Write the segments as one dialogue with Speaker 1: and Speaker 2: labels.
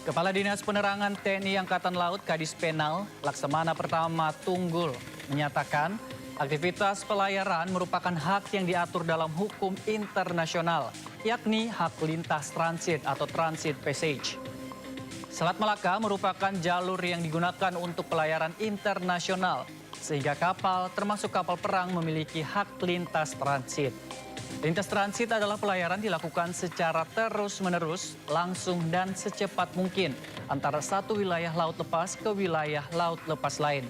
Speaker 1: Kepala Dinas Penerangan TNI Angkatan Laut Kadis Penal, Laksamana Pertama Tunggul, menyatakan aktivitas pelayaran merupakan hak yang diatur dalam hukum internasional, yakni hak lintas transit atau transit passage. Selat Malaka merupakan jalur yang digunakan untuk pelayaran internasional, sehingga kapal termasuk kapal perang memiliki hak lintas transit. Lintas transit adalah pelayaran dilakukan secara terus-menerus, langsung dan secepat mungkin antara satu wilayah laut lepas ke wilayah laut lepas lain.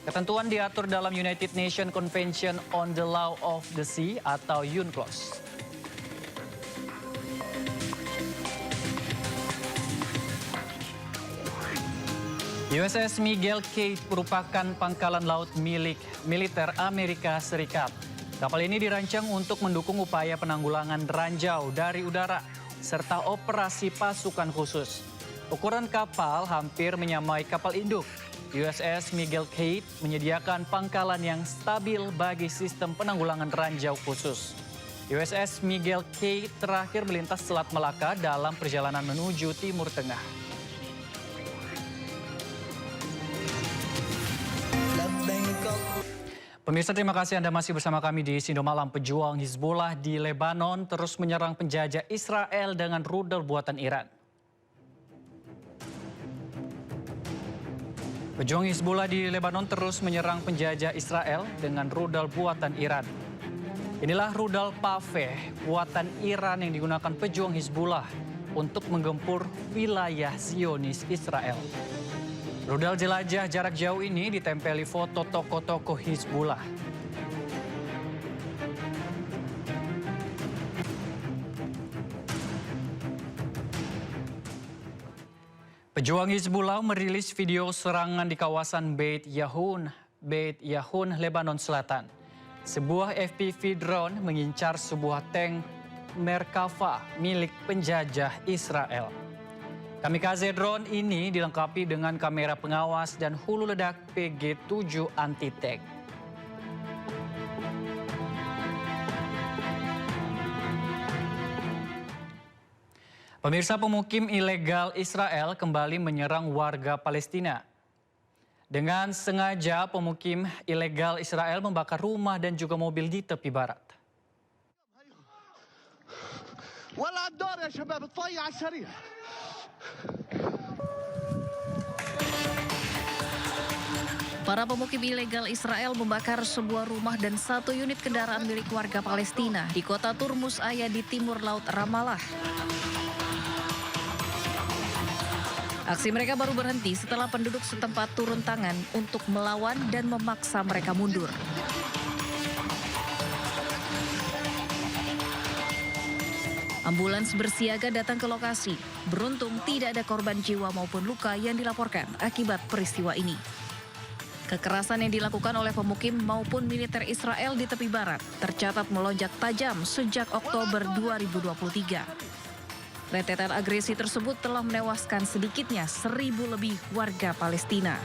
Speaker 1: Ketentuan diatur dalam United Nations Convention on the Law of the Sea atau UNCLOS. USS Miguel Kate merupakan pangkalan laut milik militer Amerika Serikat. Kapal ini dirancang untuk mendukung upaya penanggulangan ranjau dari udara serta operasi pasukan khusus. Ukuran kapal hampir menyamai kapal induk. USS Miguel Kate menyediakan pangkalan yang stabil bagi sistem penanggulangan ranjau khusus. USS Miguel Kate terakhir melintas Selat Malaka dalam perjalanan menuju Timur Tengah. Pemirsa, terima kasih Anda masih bersama kami di Sindo Malam. Pejuang Hizbullah di Lebanon terus menyerang penjajah Israel dengan rudal buatan Iran. Pejuang Hizbullah di Lebanon terus menyerang penjajah Israel dengan rudal buatan Iran. Inilah rudal Paveh buatan Iran yang digunakan pejuang Hizbullah untuk menggempur wilayah Zionis Israel. Rudal jelajah jarak jauh ini ditempeli foto tokoh-tokoh Hizbullah. Pejuang Hizbullah merilis video serangan di kawasan Beit Yahun, Lebanon Selatan. Sebuah FPV drone mengincar sebuah tank Merkava milik penjajah Israel. Kamikaze drone ini dilengkapi dengan kamera pengawas dan hulu ledak PG-7 anti-tank. Pemirsa, pemukim ilegal Israel kembali menyerang warga Palestina. Dengan sengaja, pemukim ilegal Israel membakar rumah dan juga mobil di tepi barat.
Speaker 2: Para pemukim ilegal Israel membakar sebuah rumah dan satu unit kendaraan milik warga Palestina di kota Turmus Aya di timur laut Ramallah. Aksi mereka baru berhenti setelah penduduk setempat turun tangan untuk melawan dan memaksa mereka mundur. Ambulans bersiaga datang ke lokasi. Beruntung tidak ada korban jiwa maupun luka yang dilaporkan akibat peristiwa ini. Kekerasan yang dilakukan oleh pemukim maupun militer Israel di tepi barat tercatat melonjak tajam sejak Oktober 2023. Rentetan agresi tersebut telah menewaskan sedikitnya 1.000 lebih warga Palestina.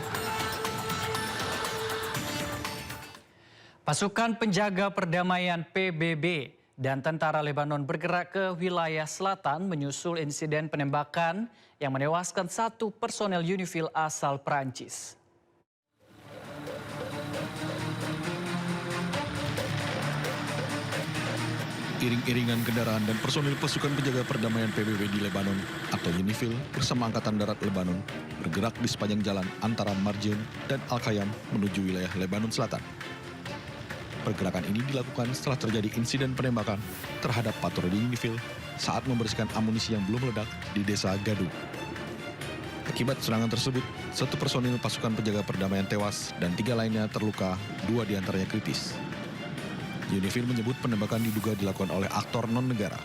Speaker 1: Pasukan penjaga perdamaian PBB dan tentara Lebanon bergerak ke wilayah selatan menyusul insiden penembakan yang menewaskan satu personel UNIFIL asal Prancis.
Speaker 3: Iring-iringan kendaraan dan personil pasukan penjaga perdamaian PBB di Lebanon atau UNIFIL bersama Angkatan Darat Lebanon bergerak di sepanjang jalan antara Marjen dan Al-Khayam menuju wilayah Lebanon Selatan. Pergerakan ini dilakukan setelah terjadi insiden penembakan terhadap patroli UNIFIL saat membersihkan amunisi yang belum meledak di desa Gadu. Akibat serangan tersebut, satu personil pasukan penjaga perdamaian tewas dan 3 lainnya terluka, 2 diantaranya kritis. UNIFIL menyebut penembakan diduga dilakukan oleh aktor non-negara.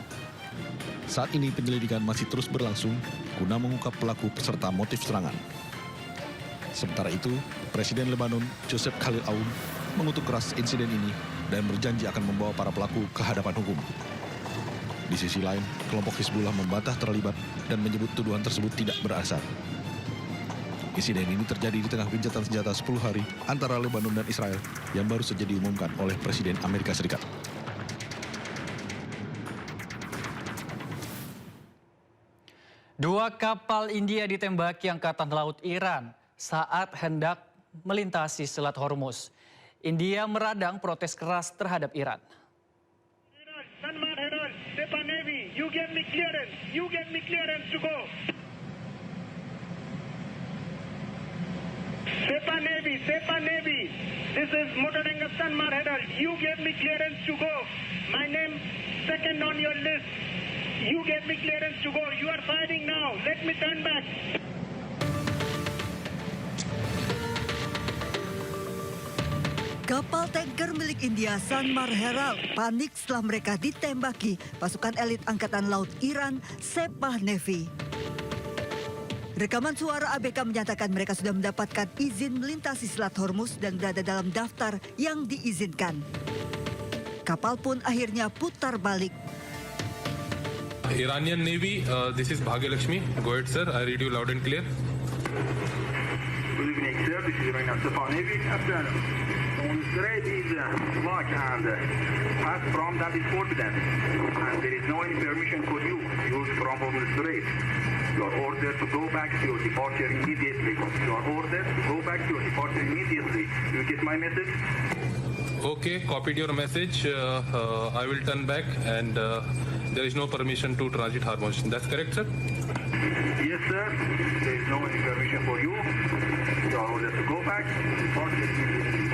Speaker 3: Saat ini penyelidikan masih terus berlangsung guna mengungkap pelaku peserta motif serangan. Sementara itu, Presiden Lebanon Joseph Khalil Aoun mengutuk keras insiden ini dan berjanji akan membawa para pelaku ke hadapan hukum. Di sisi lain, kelompok Hizbullah membantah terlibat dan menyebut tuduhan tersebut tidak berdasar. Insiden ini terjadi di tengah gencatan senjata 10 hari antara Lebanon dan Israel yang baru saja diumumkan oleh Presiden Amerika Serikat.
Speaker 1: Dua kapal India ditembaki Angkatan Laut Iran saat hendak melintasi Selat Hormuz. India meradang protes keras terhadap Iran.
Speaker 4: Sanmar Herald, Sepa Navy, you get me clearance to go. Sepa Navy, this is Motoranga Sanmar Herald, you get me clearance to go. My name second on your list. You get me clearance to go. You are fighting now. Let me turn back.
Speaker 5: Kapal tanker milik India Sanmar Herald panik setelah mereka ditembaki pasukan elit Angkatan Laut Iran Sepah Navy. Rekaman suara ABK menyatakan mereka sudah mendapatkan izin melintasi Selat Hormuz dan berada dalam daftar yang diizinkan. Kapal pun akhirnya putar balik.
Speaker 6: Iranian Navy, this is Bhagyalakshmi. Go ahead, sir. I read you loud and clear.
Speaker 7: Good evening, sir. This is Iranian Navy. After on the strait is blocked and pass from that is forbidden. And there is no any permission for you to use from the strait. You are ordered to go back to your departure immediately. You are ordered to go back to your departure immediately. You get my message?
Speaker 6: Okay, copied your message. I will turn back and there is no permission to transit Hormuz. That's correct, sir?
Speaker 7: Yes, sir. There is no any permission for you. You are ordered to go back to your departure immediately.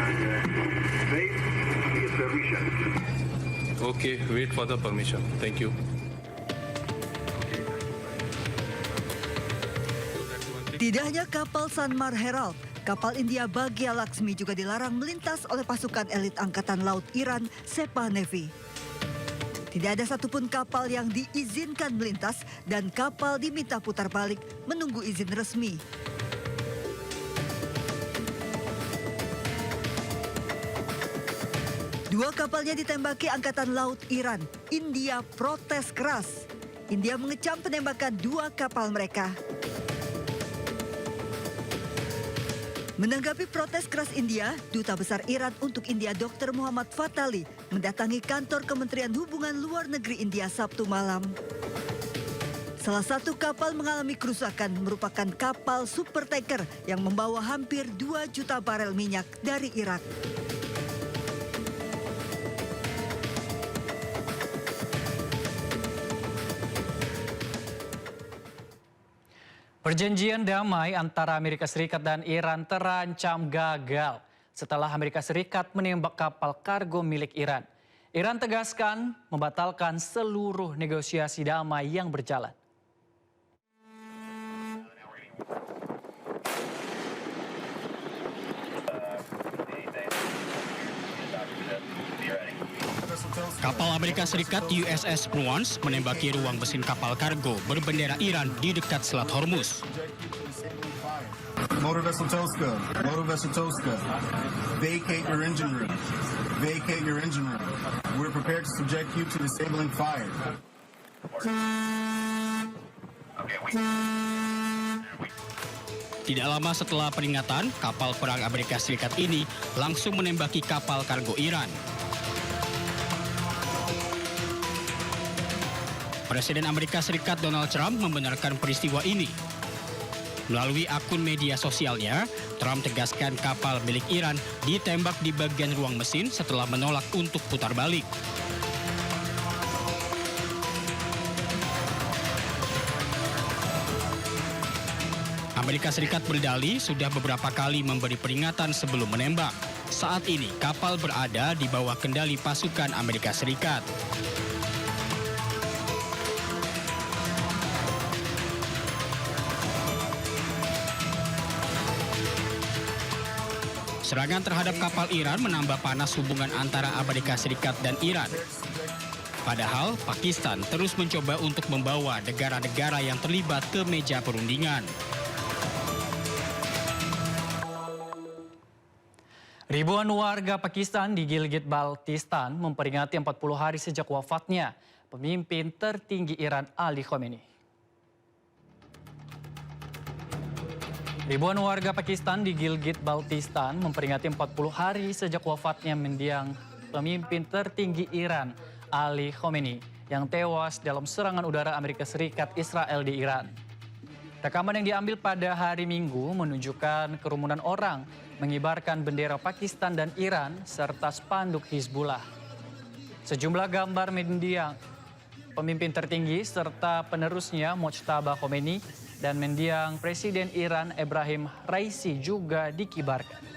Speaker 7: And wait to get permission.
Speaker 6: Okay, wait for the permission. Thank you.
Speaker 5: Tidak hanya kapal Sanmar Herald, kapal India Bhagyalakshmi juga dilarang melintas oleh pasukan elit Angkatan Laut Iran Sepah Navy. Tidak ada satupun kapal yang diizinkan melintas dan kapal diminta putar balik menunggu izin resmi. Dua kapalnya ditembaki Angkatan Laut Iran. India protes keras. India mengecam penembakan dua kapal mereka. Menanggapi protes keras India, Duta Besar Iran untuk India Dr. Muhammad Fatali mendatangi kantor Kementerian Hubungan Luar Negeri India Sabtu malam. Salah satu kapal mengalami kerusakan merupakan kapal supertanker yang membawa hampir 2 juta barel minyak dari Irak.
Speaker 1: Perjanjian damai antara Amerika Serikat dan Iran terancam gagal setelah Amerika Serikat menembak kapal kargo milik Iran. Iran tegaskan membatalkan seluruh negosiasi damai yang berjalan.
Speaker 8: Kapal Amerika Serikat USS Nuance menembaki ruang mesin kapal kargo berbendera Iran di dekat Selat Hormuz.
Speaker 9: Motor Vessel Tosca, vacate your engine room. Vacate your engine room. We're prepared to subject you to disabling fire.
Speaker 8: Tidak lama setelah peringatan, kapal perang Amerika Serikat ini langsung menembaki kapal kargo Iran. Presiden Amerika Serikat Donald Trump membenarkan peristiwa ini. Melalui akun media sosialnya, Trump tegaskan kapal milik Iran ditembak di bagian ruang mesin setelah menolak untuk putar balik. Amerika Serikat berdalih sudah beberapa kali memberi peringatan sebelum menembak. Saat ini kapal berada di bawah kendali pasukan Amerika Serikat. Serangan terhadap kapal Iran menambah panas hubungan antara Amerika Serikat dan Iran. Padahal Pakistan terus mencoba untuk membawa negara-negara yang terlibat ke meja perundingan.
Speaker 1: Ribuan warga Pakistan di Gilgit-Baltistan memperingati 40 hari sejak wafatnya pemimpin tertinggi Iran Ali Khamenei. Ribuan warga Pakistan di Gilgit-Baltistan memperingati 40 hari sejak wafatnya mendiang pemimpin tertinggi Iran Ali Khamenei yang tewas dalam serangan udara Amerika Serikat Israel di Iran. Rekaman yang diambil pada hari Minggu menunjukkan kerumunan orang mengibarkan bendera Pakistan dan Iran serta spanduk Hizbullah. Sejumlah gambar mendiang pemimpin tertinggi serta penerusnya Mojtaba Khomeini dan mendiang Presiden Iran Ebrahim Raisi juga dikibarkan.